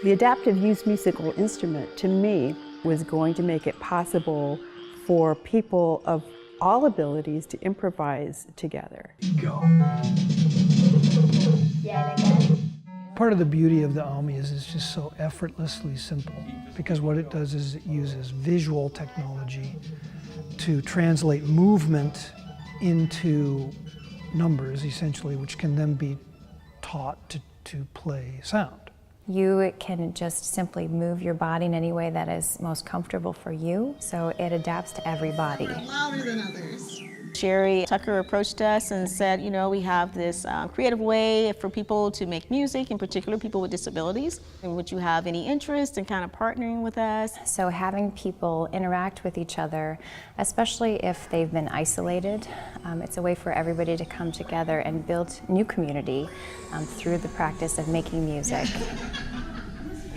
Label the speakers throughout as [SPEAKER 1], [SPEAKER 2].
[SPEAKER 1] The adaptive use musical instrument, to me, was going to make it possible for people of all abilities to improvise together.
[SPEAKER 2] Go. Part of the beauty of the AUMI is it's just so effortlessly simple, because what it does is it uses visual technology to translate movement into numbers, essentially, which can then be taught to play sound.
[SPEAKER 3] You can just simply move your body in any way that is most comfortable for you, so it adapts to every body.
[SPEAKER 4] Louder than others.
[SPEAKER 5] Sherrie Tucker approached us and said, you know, we have this creative way for people to make music, in particular people with disabilities. And would you have any interest in kind of partnering with us?
[SPEAKER 3] So having people interact with each other, especially if they've been isolated, it's a way for everybody to come together and build new community through the practice of making music.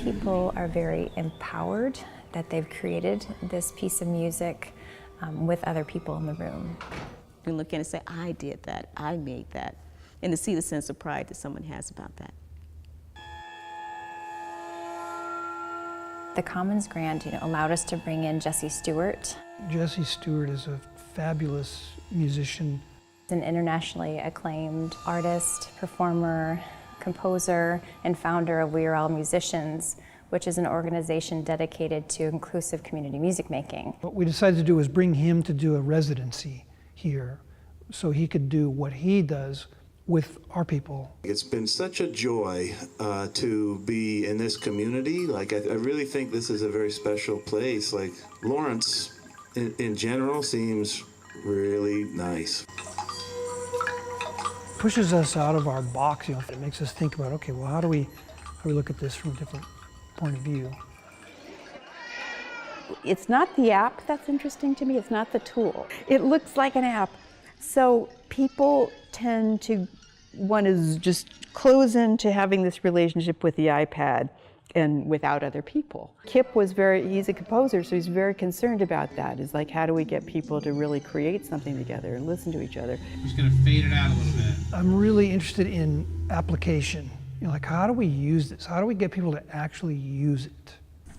[SPEAKER 3] People are very empowered that they've created this piece of music with other people in the room.
[SPEAKER 5] We look in and say, I did that, I made that, and to see the sense of pride that someone has about that.
[SPEAKER 3] The Commons Grant, allowed us to bring in Jesse Stewart.
[SPEAKER 2] Jesse Stewart is a fabulous musician.
[SPEAKER 3] He's an internationally acclaimed artist, performer, composer, and founder of We Are All Musicians, which is an organization dedicated to inclusive community music making.
[SPEAKER 2] What we decided to do was bring him to do a residency here so he could do what he does with our people.
[SPEAKER 6] It's been such a joy to be in this community. Like, I really think this is a very special place. Like, Lawrence, in general, seems really nice.
[SPEAKER 2] Pushes us out of our box, it makes us think about, okay, well, how do we look at this from a different point of view?
[SPEAKER 1] It's not the app that's interesting to me, it's not the tool. It looks like an app. So people tend to want to just close into having this relationship with the iPad and without other people. Kip was he's a composer, so he's very concerned about that. It's like, how do we get people to really create something together and listen to each other?
[SPEAKER 7] I'm just gonna fade it out a little bit.
[SPEAKER 2] I'm really interested in application. Like, how do we use this? How do we get people to actually use it?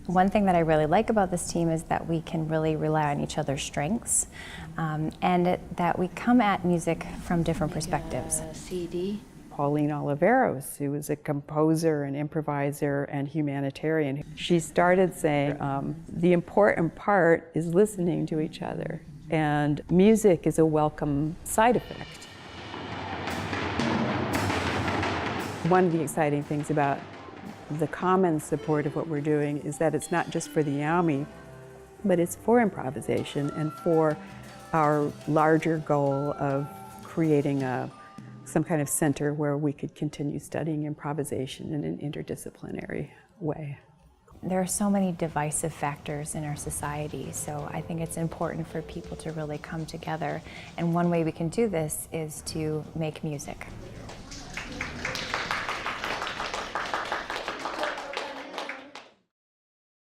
[SPEAKER 3] One thing that I really like about this team is that we can really rely on each other's strengths and that we come at music from different perspectives.
[SPEAKER 4] CD.
[SPEAKER 1] Pauline Oliveros, who was a composer and improviser and humanitarian, she started saying the important part is listening to each other, and music is a welcome side effect. One of the exciting things about the common support of what we're doing is that it's not just for the AUMI, but it's for improvisation and for our larger goal of creating some kind of center where we could continue studying improvisation in an interdisciplinary way.
[SPEAKER 3] There are so many divisive factors in our society, so I think it's important for people to really come together. And one way we can do this is to make music.